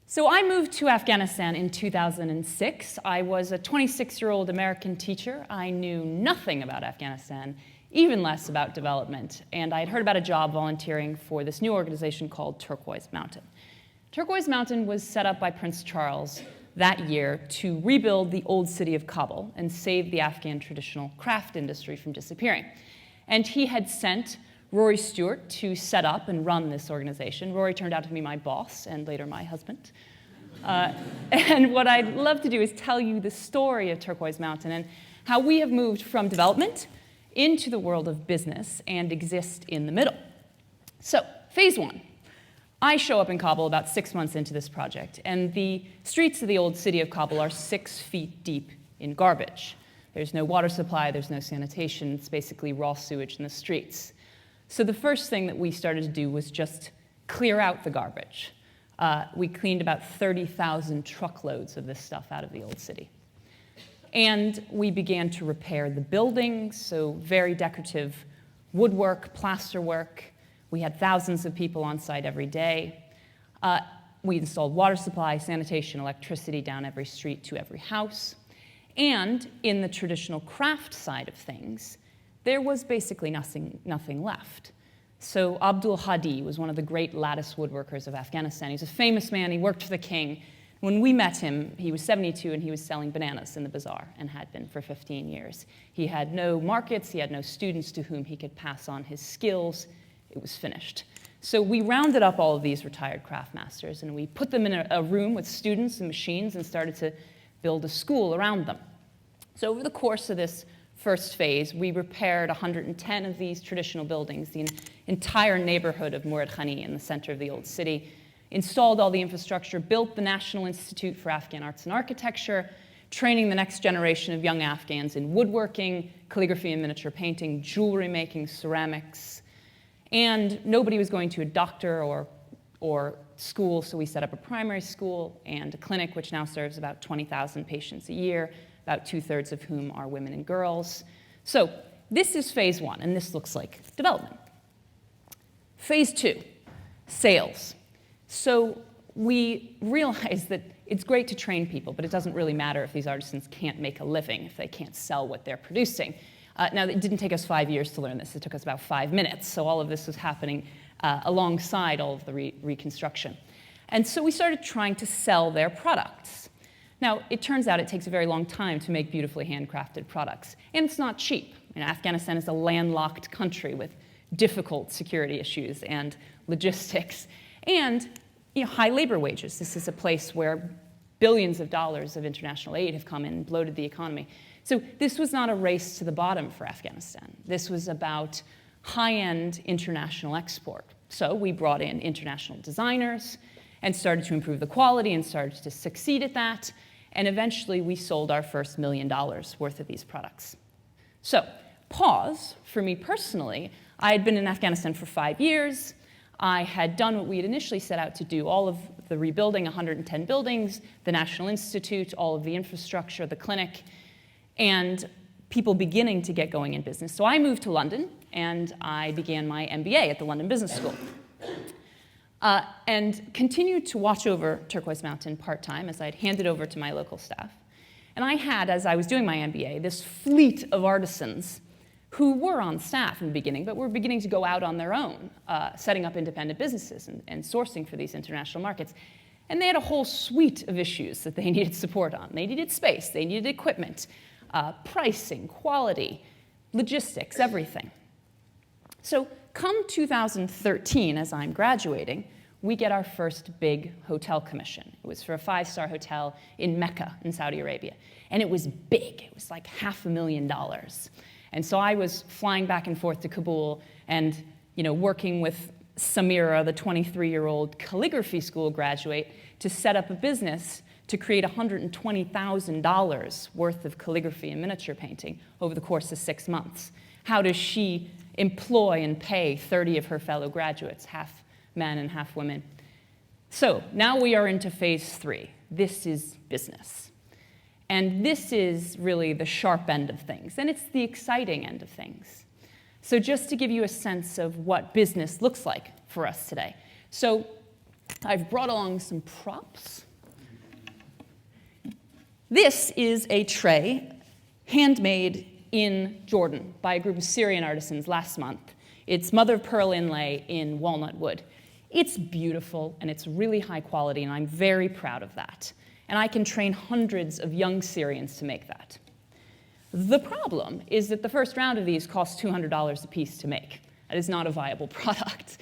So I moved to Afghanistan in 2006. I was a 26-year-old American teacher. I knew nothing about Afghanistan, even less about development. And I had heard about a job volunteering for this new organization called Turquoise Mountain. Turquoise Mountain was set up by Prince Charles that year to rebuild the old city of Kabul and save the Afghan traditional craft industry from disappearing. And he had sent Rory Stewart to set up and run this organization. Rory turned out to be my boss and later my husband. And what I'd love to do is tell you the story of Turquoise Mountain and how we have moved from development into the world of business and exist in the middle. So, phase one. I show up in Kabul about 6 months into this project, and the streets of the old city of Kabul are 6 feet deep in garbage. There's no water supply, there's no sanitation, it's basically raw sewage in the streets. So the first thing that we started to do was just clear out the garbage. We cleaned about 30,000 truckloads of this stuff out of the old city. And we began to repair the buildings, so very decorative woodwork, plasterwork. We had thousands of people on site every day. We installed water supply, sanitation, electricity down every street to every house. And in the traditional craft side of things, there was basically nothing left. So Abdul Hadi was one of the great lattice woodworkers of Afghanistan. He's a famous man. He worked for the king. When we met him, he was 72 and he was selling bananas in the bazaar and had been for 15 years. He had no markets. He had no students to whom he could pass on his skills. It was finished. So we rounded up all of these retired craft masters and we put them in a room with students and machines and started to build a school around them. So over the course of this first phase, we repaired 110 of these traditional buildings, the entire neighborhood of Murad Khani in the center of the old city, installed all the infrastructure, built the National Institute for Afghan Arts and Architecture, training the next generation of young Afghans in woodworking, calligraphy and miniature painting, jewelry making, ceramics. And nobody was going to a doctor or school, so we set up a primary school and a clinic, which now serves about 20,000 patients a year, about 2/3 of whom are women and girls. So this is phase one, and this looks like development. Phase two, sales. So we realized that it's great to train people, but it doesn't really matter if these artisans can't make a living, if they can't sell what they're producing. Now, it didn't take us 5 years to learn this. It took us about 5 minutes. So all of this was happening alongside all of the reconstruction. And so we started trying to sell their products. Now, it turns out it takes a very long time to make beautifully handcrafted products. And it's not cheap. Afghanistan is a landlocked country with difficult security issues and logistics. And high labor wages. This is a place where billions of dollars of international aid have come in and bloated the economy. So this was not a race to the bottom for Afghanistan. This was about high-end international export. So we brought in international designers and started to improve the quality and started to succeed at that. And eventually, we sold our first $1 million worth of these products. So pause, for me personally, I had been in Afghanistan for 5 years. I had done what we had initially set out to do, all of the rebuilding, 110 buildings, the National Institute, all of the infrastructure, the clinic, and people beginning to get going in business. So I moved to London, and I began my MBA at the London Business School. And continued to watch over Turquoise Mountain part-time as I'd hand it over to my local staff. And I had, as I was doing my MBA, this fleet of artisans who were on staff in the beginning, but were beginning to go out on their own, setting up independent businesses and sourcing for these international markets. And they had a whole suite of issues that they needed support on. They needed space, they needed equipment, pricing, quality, logistics, everything. So come 2013, as I'm graduating, we get our first big hotel commission. It was for a 5-star hotel in Mecca in Saudi Arabia. And it was big. It was like $500,000. And so I was flying back and forth to Kabul and working with Samira, the 23-year-old calligraphy school graduate, to set up a business to create $120,000 worth of calligraphy and miniature painting over the course of 6 months. How does she employ and pay 30 of her fellow graduates, half men and half women? So now we are into phase 3. This is business. And this is really the sharp end of things, and it's the exciting end of things. So just to give you a sense of what business looks like for us today. So I've brought along some props. This is a tray handmade in Jordan by a group of Syrian artisans last month. It's mother of pearl inlay in walnut wood. It's beautiful and it's really high quality, and I'm very proud of that. And I can train hundreds of young Syrians to make that. The problem is that the first round of these costs $200 a piece to make. That is not a viable product.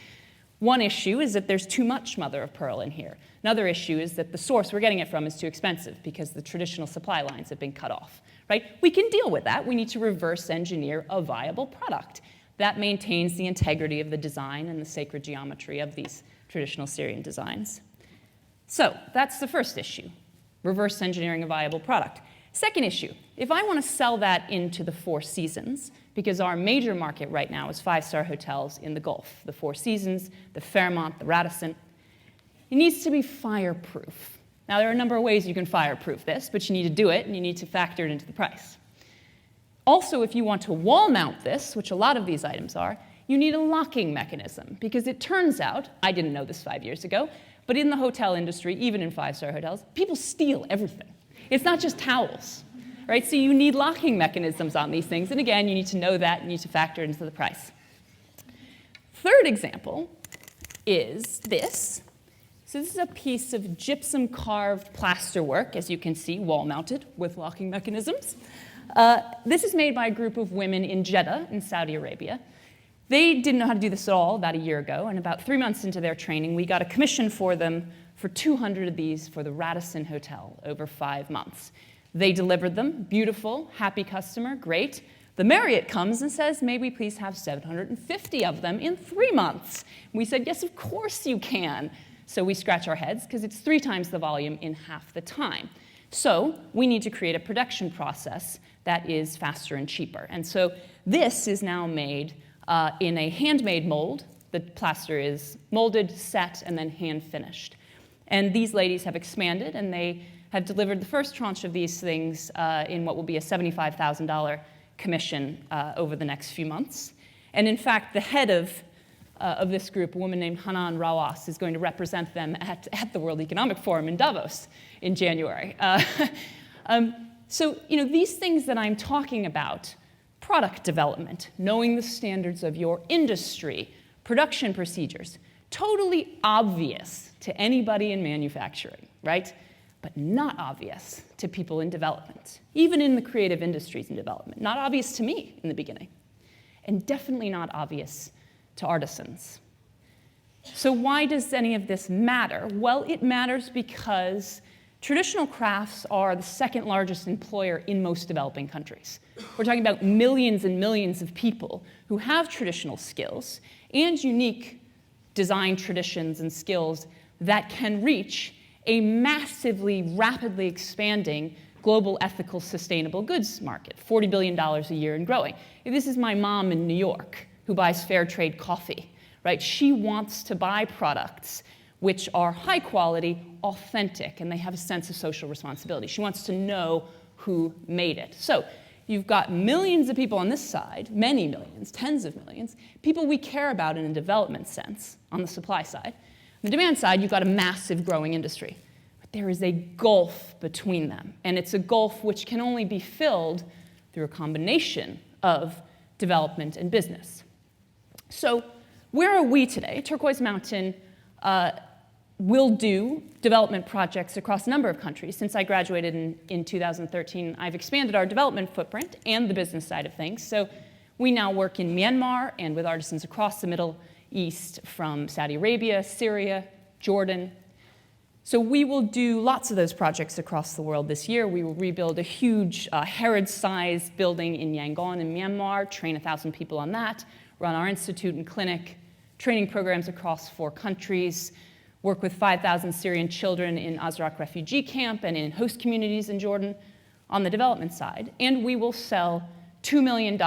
One issue is that there's too much mother of pearl in here. Another issue is that the source we're getting it from is too expensive because the traditional supply lines have been cut off, right? We can deal with that. We need to reverse engineer a viable product that maintains the integrity of the design and the sacred geometry of these traditional Syrian designs. So that's the first issue, reverse engineering a viable product. Second issue, if I want to sell that into the Four Seasons, because our major market right now is five-star hotels in the Gulf, the Four Seasons, the Fairmont, the Radisson, it needs to be fireproof. Now, there are a number of ways you can fireproof this, but you need to do it, and you need to factor it into the price. Also, if you want to wall mount this, which a lot of these items are, you need a locking mechanism, because it turns out, I didn't know this 5 years ago, but in the hotel industry, even in five-star hotels, people steal everything. It's not just towels, right? So you need locking mechanisms on these things, and again, you need to know that, you need to factor it into the price. Third example is this. So this is a piece of gypsum-carved plasterwork, as you can see, wall-mounted with locking mechanisms. This is made by a group of women in Jeddah in Saudi Arabia. They didn't know how to do this at all about a year ago, and about 3 months into their training, we got a commission for them for 200 of these for the Radisson Hotel over 5 months. They delivered them, beautiful, happy customer, great. The Marriott comes and says, may we please have 750 of them in 3 months? We said, yes, of course you can. So we scratch our heads because it's 3 times the volume in half the time. So we need to create a production process that is faster and cheaper. And so this is now made in a handmade mold. The plaster is molded, set, and then hand finished. And these ladies have expanded, and they have delivered the first tranche of these things in what will be a $75,000 commission over the next few months. And in fact, the head of this group, a woman named Hanan Rawas, is going to represent them at the World Economic Forum in Davos in January. So these things that I'm talking about, product development, knowing the standards of your industry, production procedures, totally obvious to anybody in manufacturing, right? But not obvious to people in development, even in the creative industries in development. Not obvious to me in the beginning, and definitely not obvious to artisans. So why does any of this matter? Well, it matters because traditional crafts are the second largest employer in most developing countries. We're talking about millions and millions of people who have traditional skills and unique design traditions and skills that can reach a massively, rapidly expanding global ethical sustainable goods market, $40 billion a year and growing. This is my mom in New York who buys fair trade coffee, right? She wants to buy products which are high quality, authentic, and they have a sense of social responsibility. She wants to know who made it. So you've got millions of people on this side, many millions, tens of millions, people we care about in a development sense on the supply side. On the demand side, you've got a massive growing industry. But there is a gulf between them, and it's a gulf which can only be filled through a combination of development and business. So where are we today? Turquoise Mountain will do development projects across a number of countries. Since I graduated in 2013, I've expanded our development footprint and the business side of things. So we now work in Myanmar and with artisans across the Middle East from Saudi Arabia, Syria, Jordan. So we will do lots of those projects across the world this year. We will rebuild a huge Harrods-sized building in Yangon in Myanmar, train 1,000 people on that, run our institute and clinic, training programs across 4 countries, work with 5,000 Syrian children in Azraq refugee camp and in host communities in Jordan on the development side. And we will sell $2 million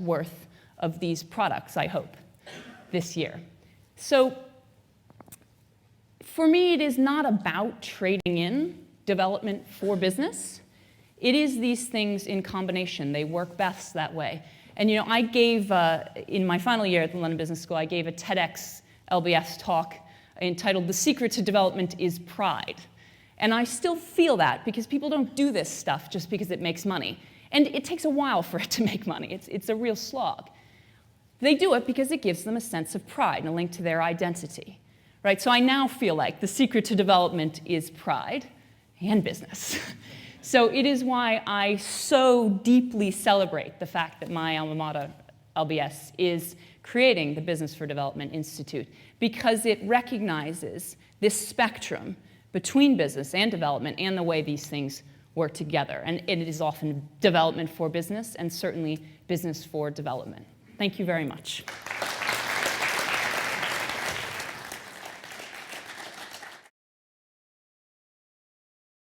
worth of these products, I hope, this year. So for me, it is not about trading in development for business. It is these things in combination. They work best that way. And I gave, in my final year at the London Business School, I gave a TEDx LBS talk entitled "The Secret to Development is Pride." And I still feel that because people don't do this stuff just because it makes money. And it takes a while for it to make money. It's a real slog. They do it because it gives them a sense of pride and a link to their identity. Right? So I now feel like the secret to development is pride and business. So it is why I so deeply celebrate the fact that my alma mater, LBS, is creating the Business for Development Institute, because it recognizes this spectrum between business and development and the way these things work together. And it is often development for business and certainly business for development. Thank you very much.